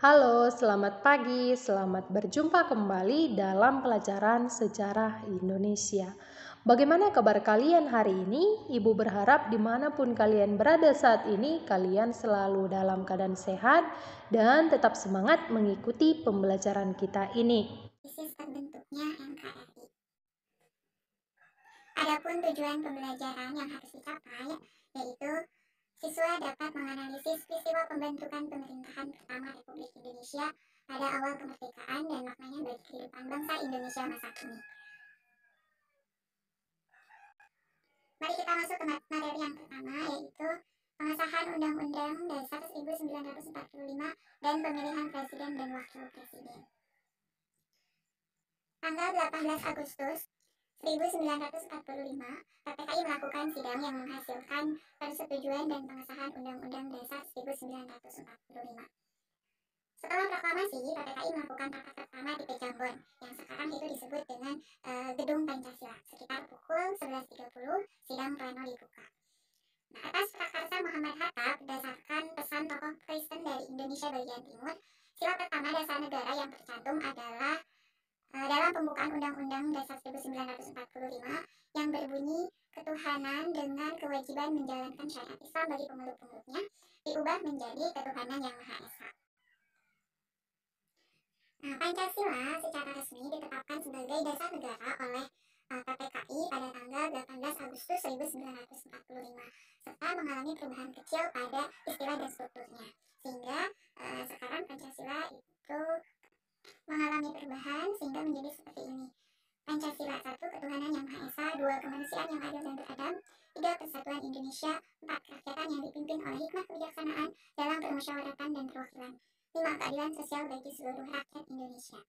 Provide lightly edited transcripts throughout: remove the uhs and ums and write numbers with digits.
Halo, selamat pagi. Selamat berjumpa kembali dalam pelajaran sejarah Indonesia. Bagaimana kabar kalian hari ini? Ibu berharap dimanapun kalian berada saat ini, kalian selalu dalam keadaan sehat dan tetap semangat mengikuti pembelajaran kita ini. Analisis terbentuknya NKRI. Adapun tujuan pembelajaran yang harus dicapai, yaitu siswa dapat menganalisis peristiwa pembentukan pemerintahan pertama Republik Indonesia pada awal kemerdekaan dan maknanya bagi kehidupan bangsa Indonesia masa kini. Mari kita masuk ke materi yang pertama, yaitu pengesahan Undang-Undang Dasar 1945 dan pemilihan Presiden dan Wakil Presiden. Tanggal 18 Agustus 1945, KPKI melakukan sidang yang menghasilkan persetujuan dan pengesahan Undang-Undang Dasar 1945. Setelah proklamasi, KPKI melakukan rapat pertama di Pejangon, yang sekarang itu disebut dengan Gedung Pancasila. Sekitar pukul 11.30, sidang pleno dibuka. Atas prakarsa Muhammad Hatta, berdasarkan pesan tokoh Kristen dari Indonesia bagian timur, sila pertama dasar negara yang tercantum adalah dalam pembukaan Undang-Undang Dasar 1945 yang berbunyi ketuhanan dengan kewajiban menjalankan syariat Islam bagi pemeluk-pemeluknya diubah menjadi ketuhanan yang Maha Esa. Pancasila secara resmi ditetapkan sebagai dasar negara oleh KPKI pada tanggal 18 Agustus 1945 serta mengalami perubahan kecil pada istilah dan strukturnya, sehingga sekarang Pancasila itu mengalami perubahan sehingga menjadi seperti ini. Pancasila: 1. Ketuhanan yang Maha Esa. 2. Kemanusiaan yang adil dan beradab. 3. Persatuan Indonesia. 4. Kerakyatan yang dipimpin oleh hikmah kebijaksanaan dalam permusyawaratan dan perwakilan. 5. Keadilan sosial bagi seluruh rakyat Indonesia.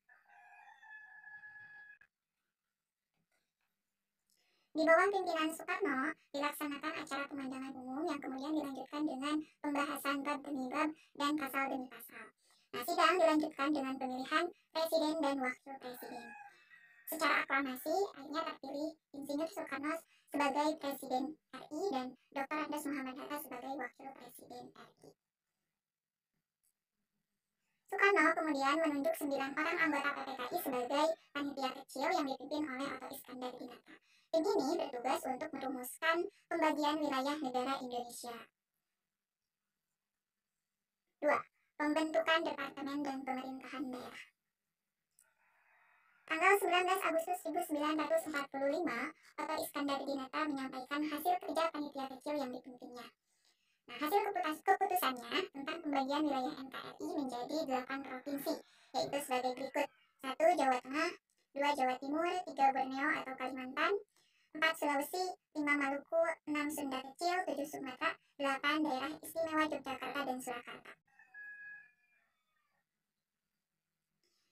Di bawah pimpinan Soekarno, dilaksanakan acara pemandangan umum yang kemudian dilanjutkan dengan pembahasan bab demi bab dan pasal demi pasal. Sidang dilanjutkan dengan pemilihan presiden dan wakil presiden. Secara aklamasi, akhirnya terpilih Insinyur Soekarno sebagai Presiden RI dan Dr. Andes Muhammad Hatta sebagai Wakil Presiden RI. Soekarno kemudian menunjuk 9 orang anggota PPKI sebagai panitia kecil yang dipimpin oleh Otto Iskandar Dinata. Tim ini bertugas untuk merumuskan pembagian wilayah negara Indonesia. 2. Pembentukan Departemen dan Pemerintahan Daerah. Tanggal 19 Agustus 1945, Otto Iskandar Dinata menyampaikan hasil kerja panitia kecil yang dipimpinnya. Hasil keputusannya tentang pembagian wilayah NKRI menjadi 8 provinsi, yaitu sebagai berikut: 1. Jawa Tengah, 2. Jawa Timur, 3. Borneo atau Kalimantan, 4. Sulawesi, 5. Maluku, 6. Sunda Kecil, 7. Sumatera, 8. Daerah Istimewa Yogyakarta dan Surakarta.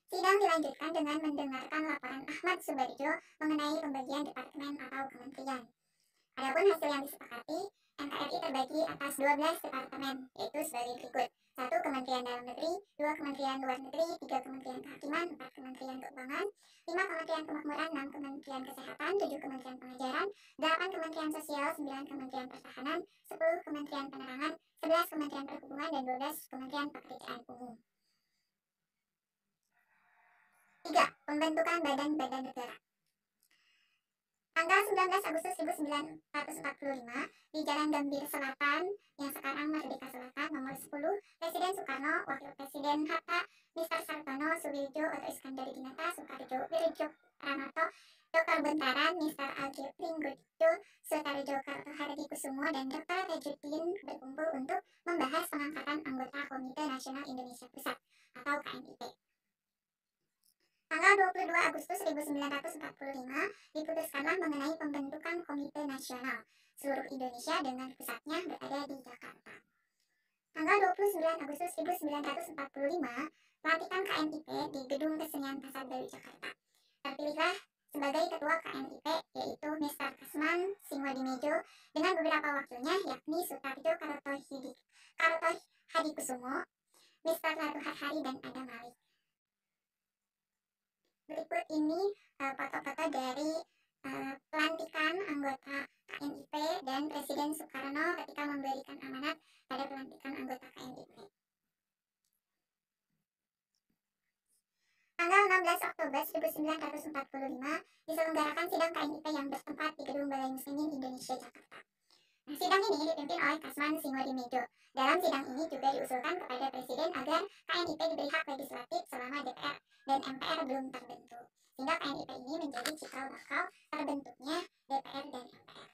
Sidang dilanjutkan dengan mendengarkan laporan Ahmad Subarjo mengenai pembagian departemen atau kementerian. Adapun hasil yang disepakati, NKRI terbagi atas 12 departemen, yaitu sebagai berikut: 1. Kementerian Dalam Negeri, 2. Kementerian Luar Negeri, 3. Kementerian Kehakiman, 4. Kementerian Keuangan, 5. Kementerian Kemakmuran, 6. Kementerian Kesehatan, 7. Kementerian Pengajaran, 8. Kementerian Sosial, 9. Kementerian Pertahanan, 10. Kementerian Penerangan, 11. Kementerian Perhubungan, dan 12. Kementerian Pekerjaan Umum. 3. Pembentukan badan-badan negara. Tanggal 19 Agustus 1945, di Jalan Gambir Selatan, yang sekarang Merdeka Selatan, nomor 10, Presiden Soekarno, Wakil Presiden Hatta, Mr. Sartono, Suwiljo, Otto Iskandar Dinata, Soekarjo, Wirjo Pranoto, Dr. Buntaran, Mr. Algir Pringgudjo, Sutarjo Kartohardikusumo, dan Dr. Tajuddin berkumpul untuk membahas pengangkatan anggota Komite Nasional Indonesia Pusat atau KNIP. Tanggal 22 Agustus 1945, diputuskanlah mengenai pembentukan Komite Nasional seluruh Indonesia dengan pusatnya berada di Jakarta. Tanggal 29 Agustus 1945, pelantikan KNIP di Gedung Kesenian Pasar Baru Jakarta. Terpilihlah sebagai ketua KNIP yaitu Mr. Kasman Singodimejo dengan beberapa wakilnya, yakni Sutarjo Kartohadikusumo, Mr. Laruhari, dan Adam Malik. Berikut ini foto-foto dari pelantikan anggota KNIP dan Presiden Soekarno ketika memberikan amanat pada pelantikan anggota KNIP. 16 Oktober 1945 diselenggarakan sidang KNIP yang bertempat di Gedung Balai Muslimin Indonesia, Jakarta. Nah, sidang ini dipimpin oleh Kasman Singodimedo. Dalam sidang ini juga diusulkan kepada Presiden agar KNIP diberi hak legislatif selama DPR dan MPR belum terbentuk, sehingga KNIP ini menjadi cikal bakal terbentuknya DPR dan MPR.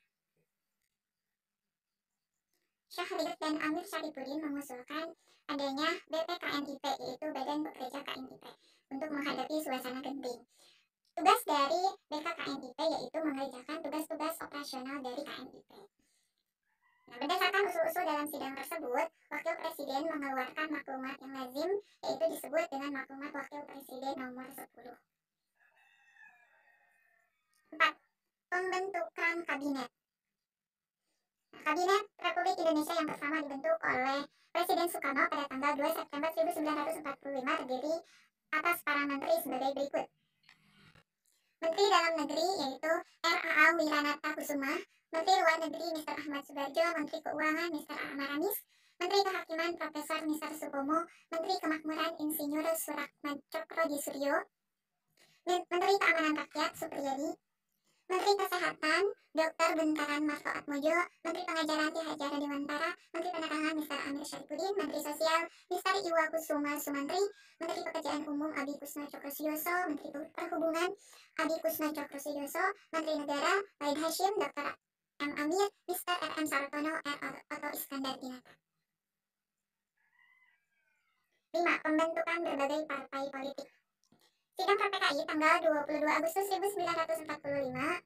Syahrir dan Amir Syarifuddin mengusulkan adanya BPKNIP, yaitu Badan Pekerja KNIP, untuk menghadapi suasana genting. Tugas dari BKKNIP yaitu mengerjakan tugas-tugas operasional dari KNIP. Nah, berdasarkan usul-usul dalam sidang tersebut, Wakil Presiden mengeluarkan maklumat yang lazim, yaitu disebut dengan maklumat Wakil Presiden nomor 10. 4. Pembentukan Kabinet. Kabinet Republik Indonesia yang pertama dibentuk oleh Presiden Soekarno pada tanggal 2 September 1945 terdiri atas para menteri sebagai berikut. Menteri Dalam Negeri yaitu R.A.A. Wiranata Kusuma, Menteri Luar Negeri Mr. Ahmad Subarjo, Menteri Keuangan Mr. Amaranis, Menteri Kehakiman Profesor Mr. Supomo, Menteri Kemakmuran Insinyur Surakman Cokroji Suryo, Menteri Keamanan Rakyat Supriyadi, Menteri Kesehatan Dr. Bentaran Marto Atmojo, Menteri Pengajaran Ki Hajar Dewantara, Menteri Penerangan Mr. Amir Syarifuddin, Menteri Sosial Mr. Iwa Kusuma Sumantri, Menteri Pekerjaan Umum Adi Kusno Cokrosidioso, Menteri Perhubungan Adi Kusno Cokrosidioso, Menteri Negara Wahid Hasyim, Dr. M. Amir, Mr. R.M. Sartono, R. Otto Iskandar Dinata. 5. Pembentukan berbagai partai politik. Sidang KPKI tanggal 22 Agustus 1945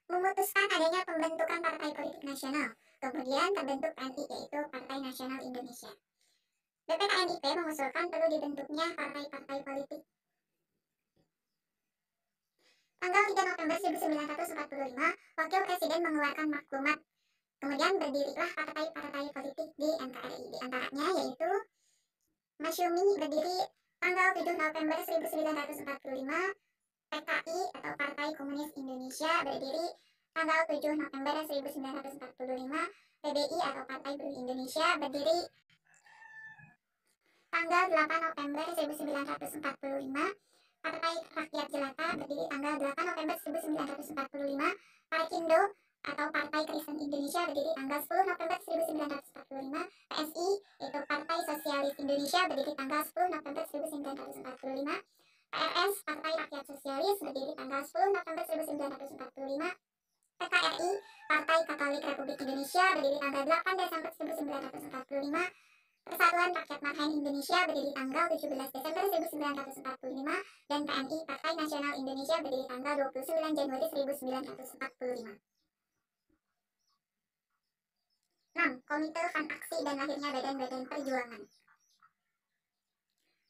memutuskan adanya pembentukan partai politik nasional. Kemudian terbentuk PNI, yaitu Partai Nasional Indonesia. BPKNIP mengusulkan perlu dibentuknya partai-partai politik. Tanggal 3 November 1945, Wakil Presiden mengeluarkan maklumat. Kemudian berdirilah partai-partai politik di NKRI. Di antaranya yaitu Masyumi berdiri tanggal 7 November 1945, PKI atau Partai Komunis Indonesia berdiri tanggal 7 November 1945, PBI atau Partai Buruh Indonesia berdiri tanggal 8 November 1945, Partai Rakyat Jelata berdiri tanggal 8 November 1945, Parkindo atau Partai Kristen Indonesia berdiri tanggal 10 November 1945, PSI yaitu Partai Sosialis Indonesia berdiri tanggal 10 November 1945, PRS Partai Rakyat Sosialis berdiri tanggal 10 November 1945, PKRI Partai Katolik Republik Indonesia berdiri tanggal 8 Desember 1945, Persatuan Rakyat Marhain Indonesia berdiri tanggal 17 Desember 1945, dan PNI Partai Nasional Indonesia berdiri tanggal 29 Januari 1945. 6. Komite Van Aksi dan lahirnya badan-badan perjuangan.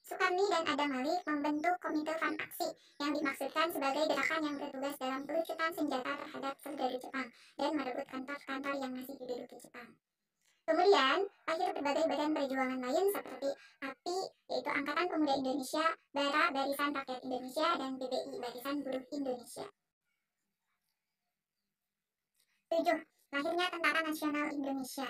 Sukarni dan Adam Malik membentuk Komite Van Aksi yang dimaksudkan sebagai gerakan yang bertugas dalam pelucutan senjata terhadap serdadu Jepang dan merebut kantor-kantor yang masih diduduki Jepang. Kemudian lahir berbagai badan perjuangan lain seperti API yaitu Angkatan Pemuda Indonesia, BARA Barisan Rakyat Indonesia, dan PBI Barisan Buruh Indonesia. 7. Lahirnya Tentara Nasional Indonesia.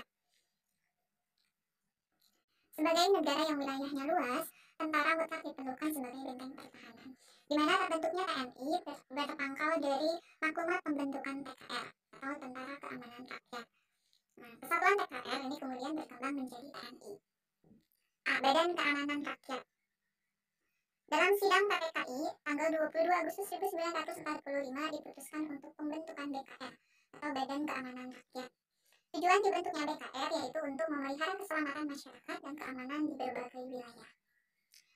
Sebagai negara yang wilayahnya luas, tentara mutlak diperlukan sebagai benteng pertahanan, di mana terbentuknya TNI berpangkal dari maklumat pembentukan TKR atau Tentara Keamanan Rakyat. Nah, kesatuan TKR ini kemudian berkembang menjadi TNI. Badan Keamanan Rakyat. Dalam sidang KPKI tanggal 22 Agustus 1945 diputuskan untuk pembentukan BKR atau Badan Keamanan Rakyat. Tujuan dibentuknya BKR yaitu untuk memelihara keselamatan masyarakat dan keamanan di berbagai wilayah.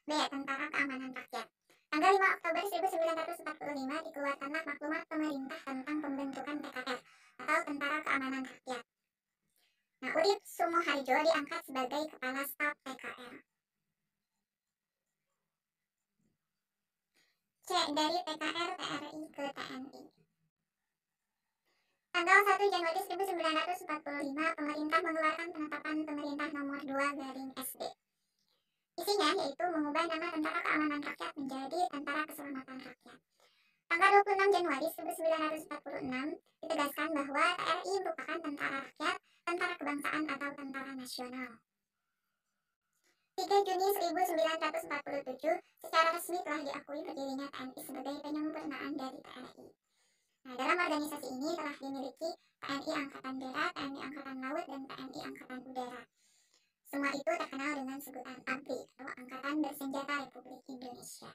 B. Tentara Keamanan Rakyat. Tanggal 5 Oktober 1945 dikeluarkanlah maklumat pemerintah tentang pembentukan TKR atau Tentara Keamanan Rakyat. Nah, Urip Sumoharjo diangkat sebagai Kepala Staf TKR. C. Dari TKR TRI ke TNI. Tanggal 1 Januari 1945, pemerintah mengeluarkan penetapan Pemerintah Nomor 2/SD. Isinya yaitu mengubah nama Tentara Keamanan Rakyat menjadi Tentara Keselamatan Rakyat. Tanggal 26 Januari 1946 ditegaskan bahwa TRI merupakan tentara rakyat, tentara kebangsaan atau tentara nasional. 3 Juni 1947, secara resmi telah diakui berdirinya TNI sebagai penyempurnaan dari TNI. Nah, dalam organisasi ini telah dimiliki TNI Angkatan Darat, TNI Angkatan Laut, dan TNI Angkatan Udara. Semua itu terkenal dengan sebutan ABRI atau Angkatan Bersenjata Republik Indonesia.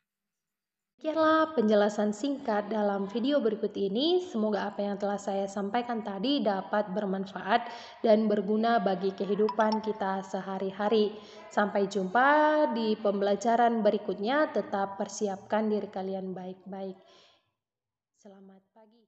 Demikianlah penjelasan singkat dalam video berikut ini. Semoga apa yang telah saya sampaikan tadi dapat bermanfaat dan berguna bagi kehidupan kita sehari-hari. Sampai jumpa di pembelajaran berikutnya. Tetap persiapkan diri kalian baik-baik. Selamat pagi.